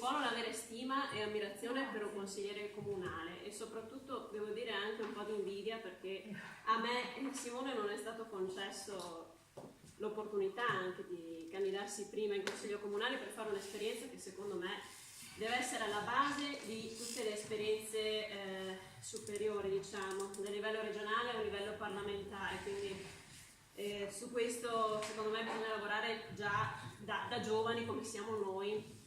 può non avere stima e ammirazione per un consigliere comunale, e soprattutto devo dire anche un po' di invidia, perché a me e a Simone non è stato concesso l'opportunità anche di candidarsi prima in consiglio comunale per fare un'esperienza che secondo me deve essere alla base di tutte le esperienze superiori, diciamo, da livello regionale a un livello parlamentare. Quindi su questo secondo me bisogna lavorare già da giovani, come siamo noi,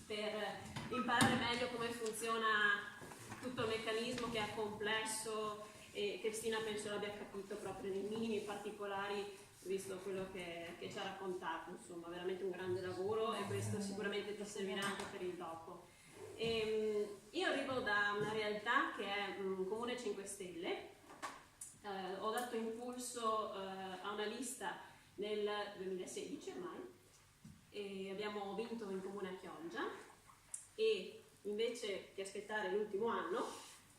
per imparare meglio come funziona tutto il meccanismo, che è complesso, e Cristina penso l'abbia capito proprio nei minimi particolari, visto quello che ci ha raccontato. Insomma, veramente un grande lavoro, e questo sicuramente ti servirà anche per il dopo. Io arrivo da una realtà che è un comune 5 Stelle. Ho dato impulso a una lista nel 2016 ormai, e abbiamo vinto in comune a Chioggia, e invece che aspettare l'ultimo anno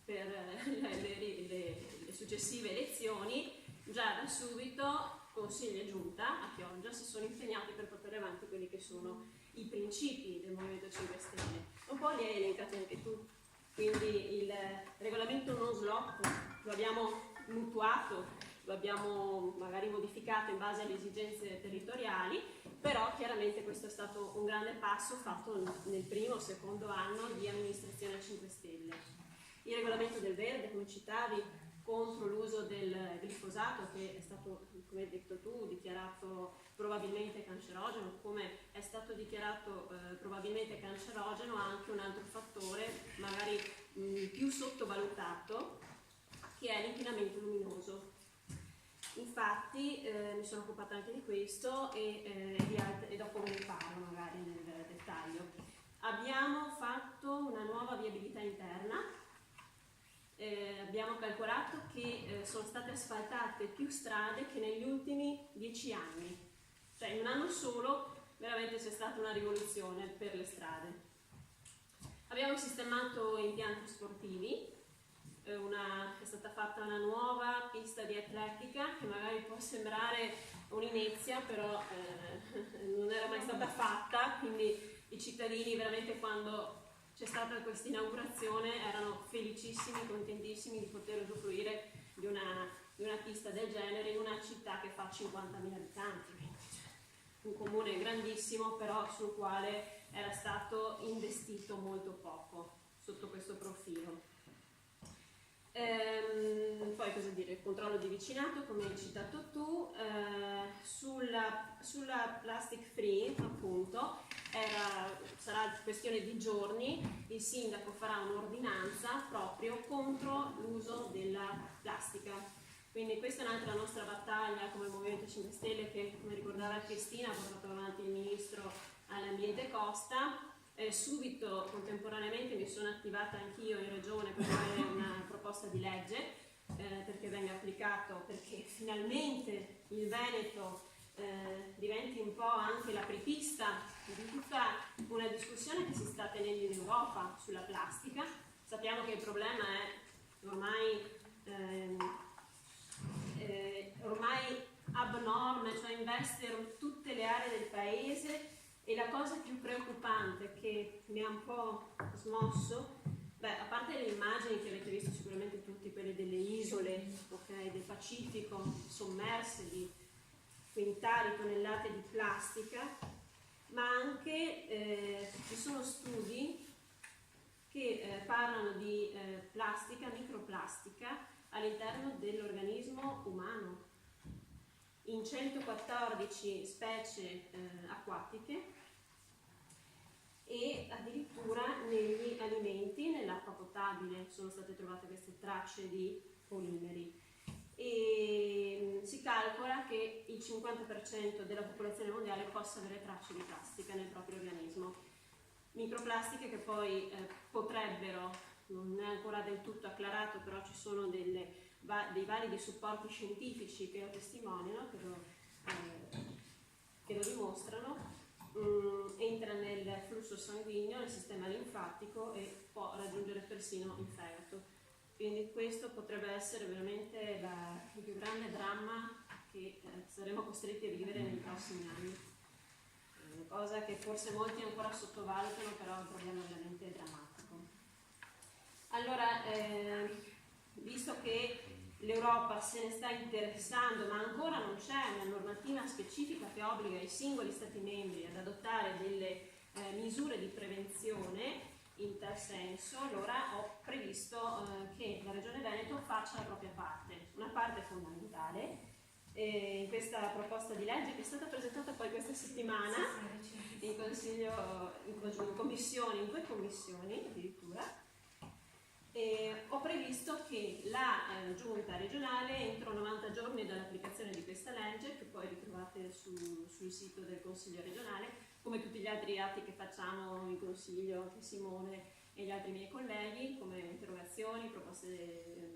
per le successive elezioni, già da subito Consiglio e Giunta a Chioggia si sono impegnati per portare avanti quelli che sono i principi del Movimento 5 Stelle. Un po' li hai elencati anche tu, quindi il regolamento non slot lo abbiamo mutuato, lo abbiamo magari modificato in base alle esigenze territoriali, però chiaramente questo è stato un grande passo fatto nel primo o secondo anno di amministrazione 5 Stelle. Il regolamento del verde, come citavi, contro l'uso del glifosato, che è stato, come hai detto tu, dichiarato probabilmente cancerogeno, come è stato dichiarato probabilmente cancerogeno anche un altro fattore magari più sottovalutato, che è l'inquinamento luminoso. Infatti mi sono occupata anche di questo e dopo ve ne parlo magari nel dettaglio. Abbiamo fatto una nuova viabilità interna, abbiamo calcolato che sono state asfaltate più strade che negli ultimi 10 anni, cioè in un anno solo veramente c'è stata una rivoluzione per le strade. Abbiamo sistemato impianti sportivi, è stata fatta una nuova pista di atletica che magari può sembrare un'inezia, però non era mai stata fatta, quindi i cittadini veramente, quando c'è stata questa inaugurazione, erano felicissimi, contentissimi di poter usufruire di una pista del genere in una città che fa 50.000 abitanti, un comune grandissimo, però sul quale era stato investito molto poco sotto questo profilo. Poi cosa dire, il controllo di vicinato, come hai citato tu, sulla plastic free appunto sarà questione di giorni, il sindaco farà un'ordinanza proprio contro l'uso della plastica. Quindi questa è un'altra nostra battaglia come Movimento 5 Stelle, che, come ricordava Cristina, ha portato avanti il ministro all'ambiente Costa. Subito, contemporaneamente, mi sono attivata anch'io in regione per fare una proposta di legge perché venga applicato, perché finalmente il Veneto diventi un po' anche l'apripista di tutta una discussione che si sta tenendo in Europa sulla plastica. Sappiamo che il problema è ormai abnorme, cioè investe tutte le aree del paese. E la cosa più preoccupante che mi ha un po' smosso, a parte le immagini che avete visto sicuramente tutti, quelle delle isole, del Pacifico, sommerse di quintali, tonnellate di plastica, ma anche ci sono studi che parlano di plastica, microplastica all'interno dell'organismo umano, in 114 specie acquatiche, e addirittura negli alimenti, nell'acqua potabile sono state trovate queste tracce di polimeri, e si calcola che il 50% della popolazione mondiale possa avere tracce di plastica nel proprio organismo. Microplastiche che poi potrebbero, non è ancora del tutto acclarato, però ci sono dei validi supporti scientifici che lo testimoniano, che lo dimostrano. Entra nel flusso sanguigno, nel sistema linfatico, e può raggiungere persino il fegato. Quindi questo potrebbe essere veramente il più grande dramma che saremo costretti a vivere nei prossimi anni. produzione, cosa che forse molti ancora sottovalutano, però è un problema veramente drammatico. Allora, visto che l'Europa se ne sta interessando, ma ancora non c'è una normativa specifica che obbliga i singoli Stati membri ad adottare delle misure di prevenzione in tal senso, allora ho previsto che la Regione Veneto faccia la propria parte, una parte fondamentale in questa proposta di legge che è stata presentata poi questa settimana in consiglio, in commissione, in 2 commissioni addirittura. Ho previsto che la giunta regionale entro 90 giorni dall'applicazione di questa legge, che poi ritrovate sul sito del Consiglio regionale, come tutti gli altri atti che facciamo in Consiglio, anche Simone e gli altri miei colleghi, come interrogazioni, proposte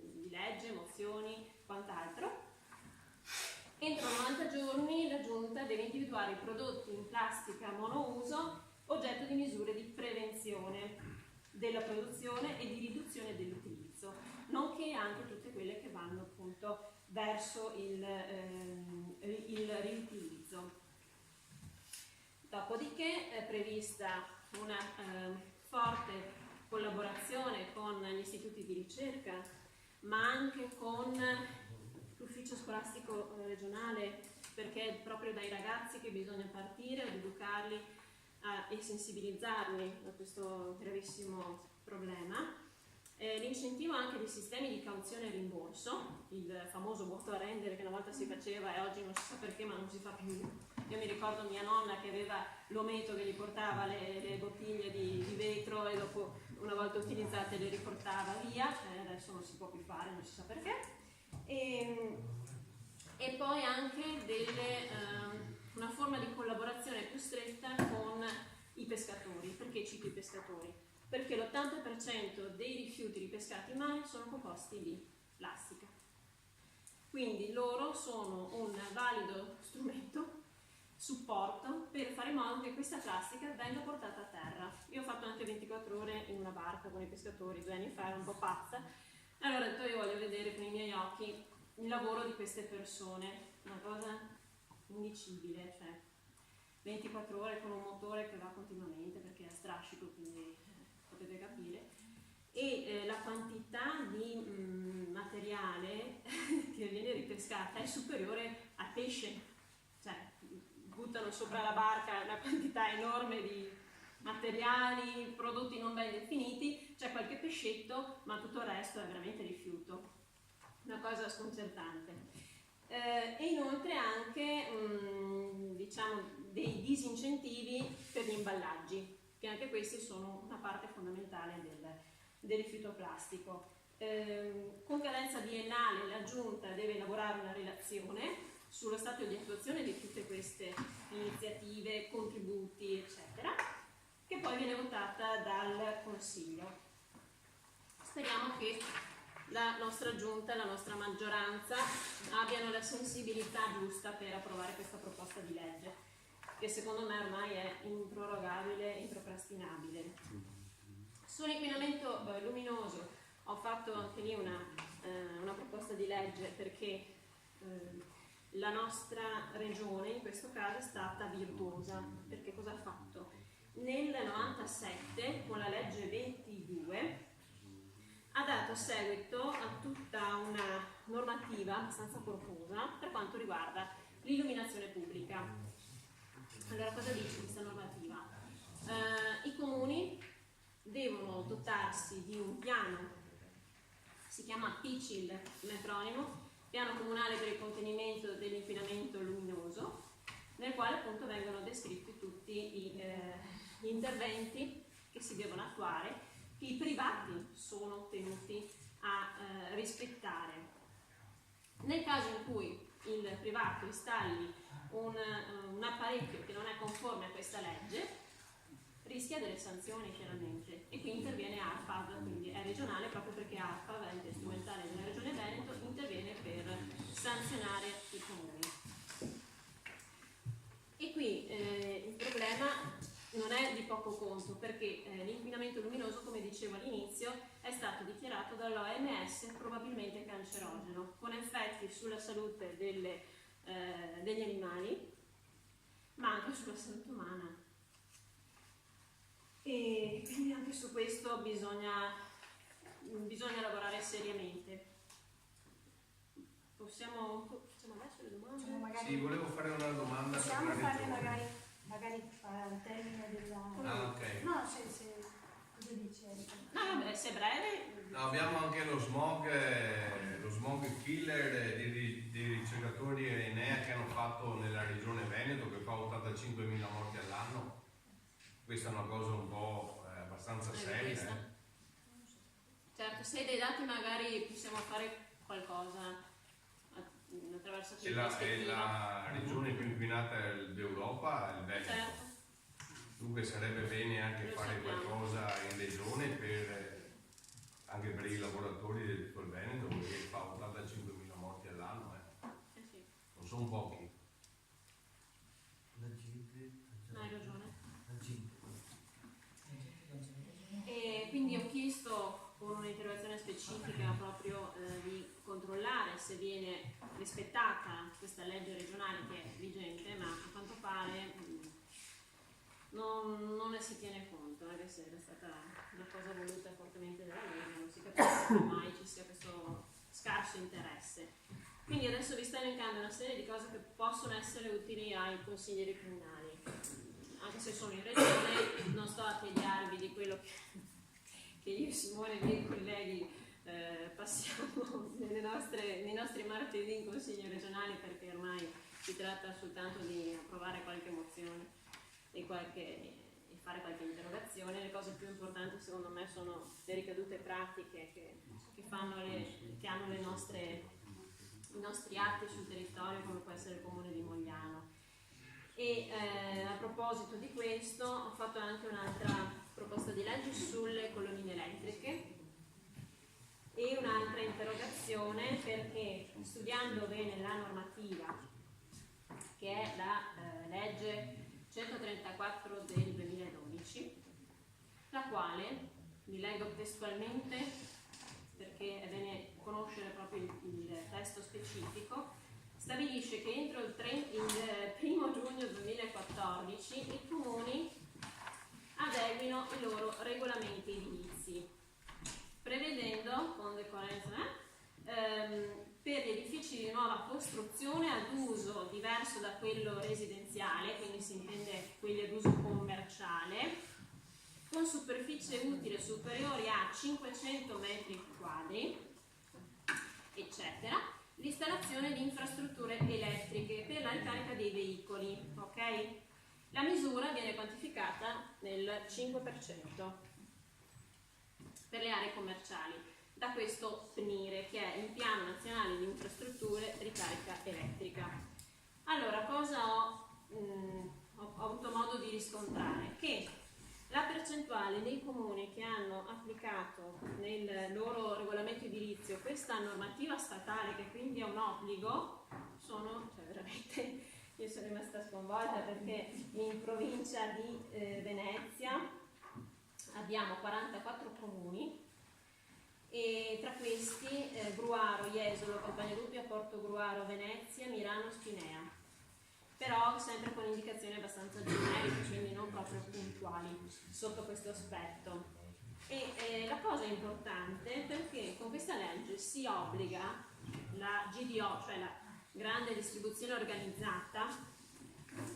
di legge, mozioni, quant'altro. Entro 90 giorni la Giunta deve individuare i prodotti in plastica monouso oggetto di misure di prevenzione della produzione e di riduzione dell'utilizzo, nonché anche tutte quelle che vanno appunto verso il riutilizzo. Dopodiché è prevista una forte collaborazione con gli istituti di ricerca, ma anche con l'ufficio scolastico regionale, perché è proprio dai ragazzi che bisogna partire ad educarli e sensibilizzarli a questo gravissimo problema. L'incentivo anche dei sistemi di cauzione e rimborso, il famoso voto a rendere che una volta si faceva e oggi non si sa perché ma non si fa più. Io mi ricordo mia nonna che aveva l'ometo che gli portava le bottiglie di vetro e dopo una volta utilizzate le riportava via, adesso non si può più fare, non si sa perché. E poi anche una forma di collaborazione più stretta con i pescatori. Perché cito i pescatori? Perché l'80% dei rifiuti ripescati in mare sono composti di plastica. Quindi loro sono un valido strumento, supporto, per fare in modo che questa plastica venga portata a terra. Io ho fatto anche 24 ore in una barca con i pescatori 2 anni fa, ero un po' pazza. Allora ho detto io voglio vedere con i miei occhi il lavoro di queste persone, una cosa indicibile, cioè 24 ore con un motore che va continuamente perché è a strascico, quindi potete capire, e la quantità di materiale che viene ripescata è superiore al pesce, cioè buttano sopra la barca una quantità enorme di materiali, prodotti non ben definiti, c'è qualche pescetto, ma tutto il resto è veramente rifiuto, una cosa sconcertante. E inoltre anche diciamo dei disincentivi per gli imballaggi, che anche questi sono una parte fondamentale del rifiuto plastico. Con cadenza biennale la Giunta deve elaborare una relazione sullo stato di attuazione di tutte queste iniziative, contributi, eccetera, che poi viene votata dal Consiglio. Speriamo che la nostra Giunta e la nostra maggioranza abbiano la sensibilità giusta per approvare questa proposta di legge, che secondo me ormai è improrogabile, improcrastinabile. Sull'inquinamento luminoso ho fatto anche lì una proposta di legge perché la nostra regione in questo caso è stata virtuosa, perché cosa ha fatto? Nel 97 con la legge 22 ha dato seguito a tutta una normativa abbastanza corposa per quanto riguarda l'illuminazione pubblica. Allora cosa dice questa normativa? I comuni devono dotarsi di un piano, si chiama PICIL l'acronimo, piano comunale per il contenimento dell'inquinamento luminoso, nel quale appunto vengono descritti tutti gli interventi che si devono attuare, che i privati sono tenuti a rispettare. Nel caso in cui il privato installi un apparecchio che non è conforme a questa legge, rischia delle sanzioni chiaramente, e qui interviene ARPAV, quindi è regionale proprio perché ARPAV, ente strumentale della Regione Veneto, interviene per sanzionare i comuni. E qui il problema non è di poco conto, perché l'inquinamento luminoso, come dicevo all'inizio, è stato dichiarato dall'OMS probabilmente cancerogeno, con effetti sulla salute degli animali, ma anche sulla salute umana. E quindi anche su questo bisogna lavorare seriamente. Facciamo adesso le domande? Magari, sì, volevo fare una domanda. possiamo fare magari al termine della... ok. No, se cosa dice? No, vabbè, se è breve. No, abbiamo anche lo smog killer di ricercatori Enea che hanno fatto nella regione Veneto, che fa 85.000 morti all'anno. Questa è una cosa un po' abbastanza seria. Certo, se hai dei dati magari possiamo fare qualcosa attraverso È la regione più inquinata d'Europa, il Veneto. Certo. Dunque sarebbe bene anche fare qualcosa in regione anche per i lavoratori di tutto il Veneto, perché fa 85.000 morti all'anno. Sì. Non sono pochi. Hai ragione. E quindi ho chiesto con un'interrogazione specifica proprio di controllare se viene rispettata questa legge regionale che è vigente, ma a quanto pare non ne si tiene conto, anche se era stata una cosa voluta fortemente dalla Lega, non si capisce come mai ci sia questo scarso interesse. Quindi adesso vi sto elencando una serie di cose che possono essere utili ai consiglieri comunali. Anche se sono in regione, non sto a tediarvi di quello che io, Simone e i miei colleghi passiamo nei nostri martedì in consiglio regionale, perché ormai si tratta soltanto di approvare qualche mozione e fare qualche interrogazione. Le cose più importanti secondo me sono le ricadute pratiche che hanno i nostri atti sul territorio, come può essere il comune di Mogliano. E a proposito di questo ho fatto anche un'altra proposta di legge sulle colonnine elettriche e un'altra interrogazione, perché studiando bene la normativa, che è la legge 134 del 2012, la quale, vi leggo testualmente perché è bene conoscere proprio il testo specifico, stabilisce che entro il 1 giugno 2014 i comuni adeguino i loro regolamenti edilizi, prevedendo con decorrenza per gli edifici di nuova costruzione ad uso diverso da quello residenziale, quindi si intende quelli ad uso commerciale, con superficie utile superiori a 500 metri quadri, eccetera, l'installazione di infrastrutture elettriche per la ricarica dei veicoli, ok? La misura viene quantificata nel 5% per le aree commerciali da questo PNIRE, che è il Piano Nazionale di Infrastrutture Ricarica Elettrica. Allora, cosa ho avuto modo di riscontrare? Che la percentuale dei comuni che hanno applicato nel loro regolamento edilizio questa normativa statale, che quindi è un obbligo, veramente, io sono rimasta sconvolta, perché in provincia di Venezia abbiamo 44 comuni, e tra questi Gruaro, Jesolo, Campagnarupia, Porto Gruaro, Venezia, Mirano, Spinea, però sempre con indicazioni abbastanza generiche, quindi non proprio puntuali sotto questo aspetto. E la cosa importante è perché con questa legge si obbliga la GDO, cioè la grande distribuzione organizzata,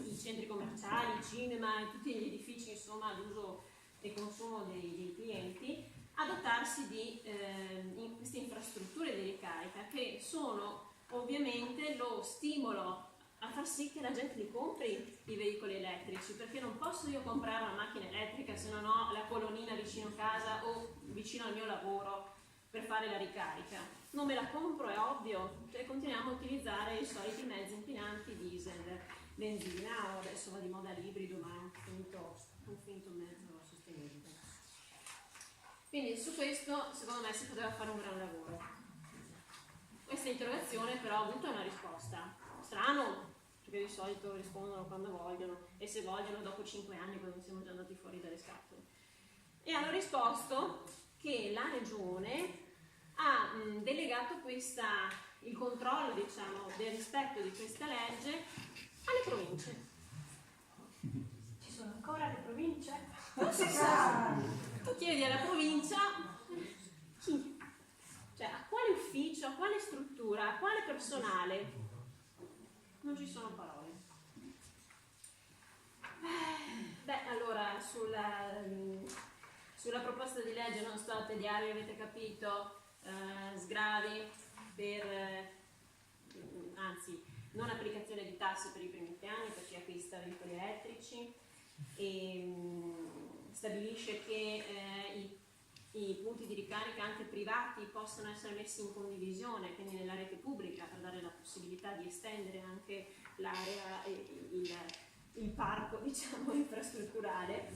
i centri commerciali, i cinema e tutti gli edifici insomma ad uso e consumo dei clienti, a dotarsi di queste infrastrutture di ricarica, che sono ovviamente lo stimolo a far sì che la gente li compri i veicoli elettrici, perché non posso io comprare una macchina elettrica se non ho la colonnina vicino a casa o vicino al mio lavoro per fare la ricarica. Non me la compro, è ovvio, cioè continuiamo a utilizzare i soliti mezzi inquinanti, diesel, benzina, adesso va di moda l'ibrido, ma è un finto mezzo sostenibile. Quindi su questo secondo me si poteva fare un gran lavoro. Questa interrogazione però ha avuto una risposta. Strano, perché di solito rispondono quando vogliono, e se vogliono dopo 5 anni, quando siamo già andati fuori dalle scatole. E hanno risposto che la regione ha delegato il controllo, diciamo, del rispetto di questa legge alle province. Ancora le province? Non si sa. Tu chiedi alla provincia chi? Cioè, a quale ufficio, a quale struttura, a quale personale? Non ci sono parole. Beh, allora, sulla proposta di legge non sto a tediarvi, avete capito, sgravi per, anzi, non applicazione di tasse per i primi 3 anni per chi acquista veicoli elettrici, e stabilisce che i punti di ricarica anche privati possono essere messi in condivisione, quindi nella rete pubblica, per dare la possibilità di estendere anche l'area, il parco, diciamo, infrastrutturale,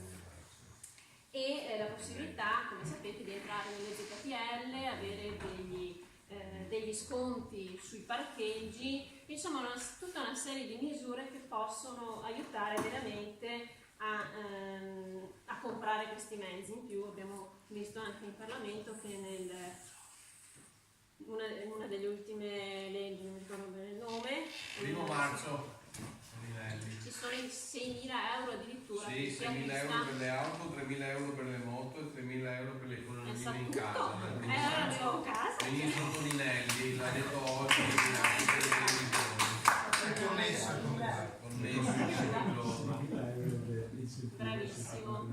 e la possibilità, come sapete, di entrare nelle ZTL, avere degli sconti sui parcheggi, insomma tutta una serie di misure che possono aiutare veramente a comprare questi mezzi. In più abbiamo visto anche in Parlamento che una delle ultime leggi, non ricordo bene il nome, 1 marzo ci sono i 6.000 euro addirittura. sì, 6.000 euro per le auto, 3.000 euro per le moto e 3.000 euro per le economie in casa. Allora avevo casa. Ministro Toninelli l'ha detto oggi è connesso bravissimo.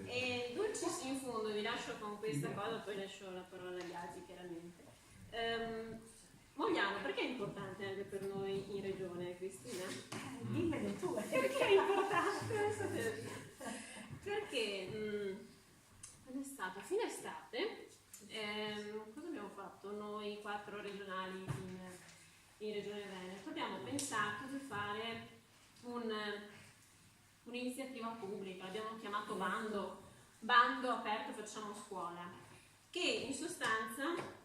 E Dulcis, in fondo vi lascio con questa cosa, poi lascio la parola agli altri chiaramente. Mogliano, perché è importante anche per noi in regione, Cristina? Dimmene tu. Perché è importante? Perché quando è stato? A fine estate, cosa abbiamo fatto noi 4 regionali in Regione Veneto? Abbiamo pensato di fare un'iniziativa pubblica, l'abbiamo chiamato bando aperto facciamo scuola, che in sostanza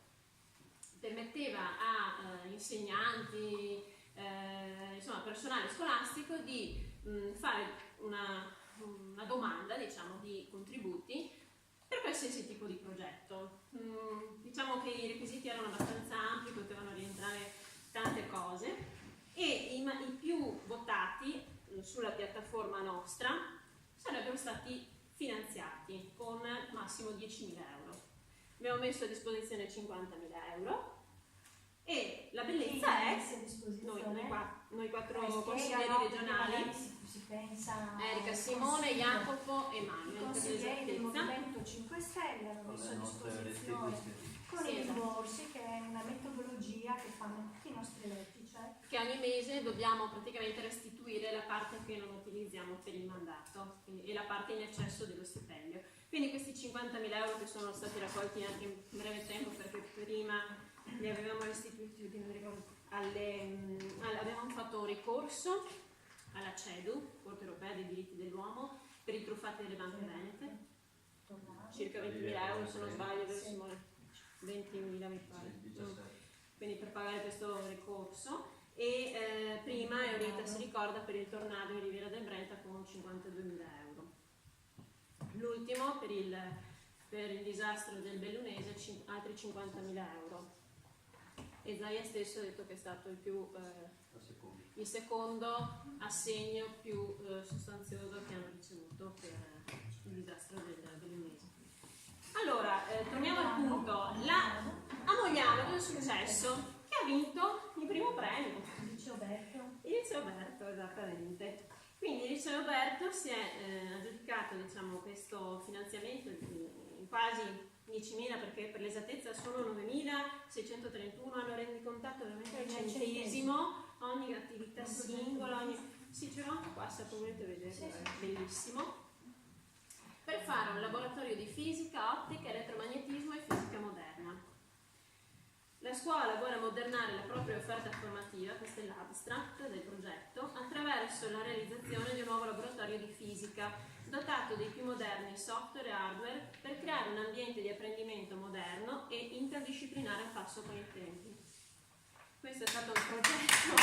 permetteva a insegnanti, insomma personale scolastico, di fare una domanda, diciamo, di contributi per qualsiasi tipo di progetto. Diciamo che i requisiti erano abbastanza ampi, potevano rientrare tante cose, e i più votati sulla piattaforma nostra sarebbero stati finanziati con massimo 10.000 euro. Abbiamo messo a disposizione 50.000 euro, e la bellezza è noi 4 consiglieri regionali, si pensa Erika, Simone, Jacopo e Manuel, i consiglieri del Movimento 5 Stelle hanno messo a disposizione con i rimborsi, che è una metodologia che fanno tutti i nostri eletti, cioè che ogni mese dobbiamo praticamente restituire la parte che non utilizziamo per il mandato e la parte in eccesso dello stipendio. Quindi questi 50.000 euro che sono stati raccolti anche in breve tempo, perché prima li avevamo restituiti, non mi ricordo, abbiamo fatto un ricorso alla CEDU, Corte Europea dei Diritti dell'Uomo, per i truffati delle banche venete, circa 20.000 euro se non sbaglio, Simone, 20.000 mi pare, quindi per pagare questo ricorso, e prima Eurita si ricorda per il tornado in Riviera del Brenta con 52.000 euro. L'ultimo per il disastro del Bellunese altri 50.000 euro. E Zaia stesso ha detto che è stato il secondo assegno più sostanzioso che hanno ricevuto per il disastro del Bellunese. Allora, torniamo al punto. A Mogliano cosa è successo? Che ha vinto il primo premio. Il Liceo Oberto, esattamente. Il Liceo Oberto si è aggiudicato, diciamo, questo finanziamento in quasi 10.000, perché per l'esattezza sono 9.631, hanno rendicontato veramente al centesimo ogni attività singola, sì, ce l'ho anche qua se volete vedere, è bellissimo, per fare un laboratorio di fisica, ottica, elettromagnetismo e fisica moderna. La scuola vuole ammodernare la propria offerta formativa, questo è l'abstract del progetto, attraverso la realizzazione di un nuovo laboratorio di fisica dotato dei più moderni software e hardware per creare un ambiente di apprendimento moderno e interdisciplinare al passo con i tempi. Questo è stato un progetto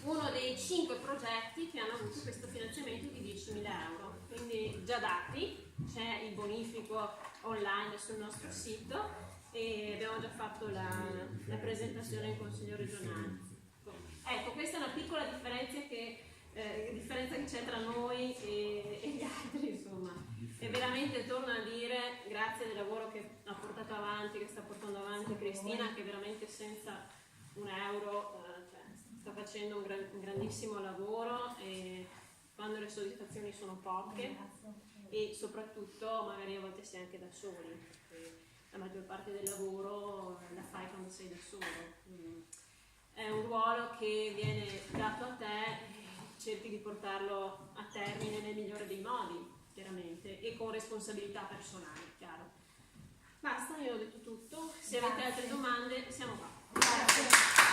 uno dei 5 progetti che hanno avuto questo finanziamento di 10.000 euro, quindi già dati, c'è il bonifico online sul nostro sito, e abbiamo già fatto la presentazione in Consiglio regionale. Ecco, questa è una piccola differenza che c'è tra noi e gli altri, insomma. E veramente torno a dire grazie del lavoro che ha portato avanti, che sta portando avanti Cristina, che veramente senza un euro sta facendo un grandissimo lavoro, e quando le soddisfazioni sono poche e soprattutto magari a volte sei anche da soli, perché la maggior parte del lavoro la fai quando sei da solo. È un ruolo che viene dato a te, cerchi di portarlo a termine nel migliore dei modi, chiaramente, e con responsabilità personale, chiaro. Basta, io ho detto tutto. Se avete altre domande siamo qua. Grazie.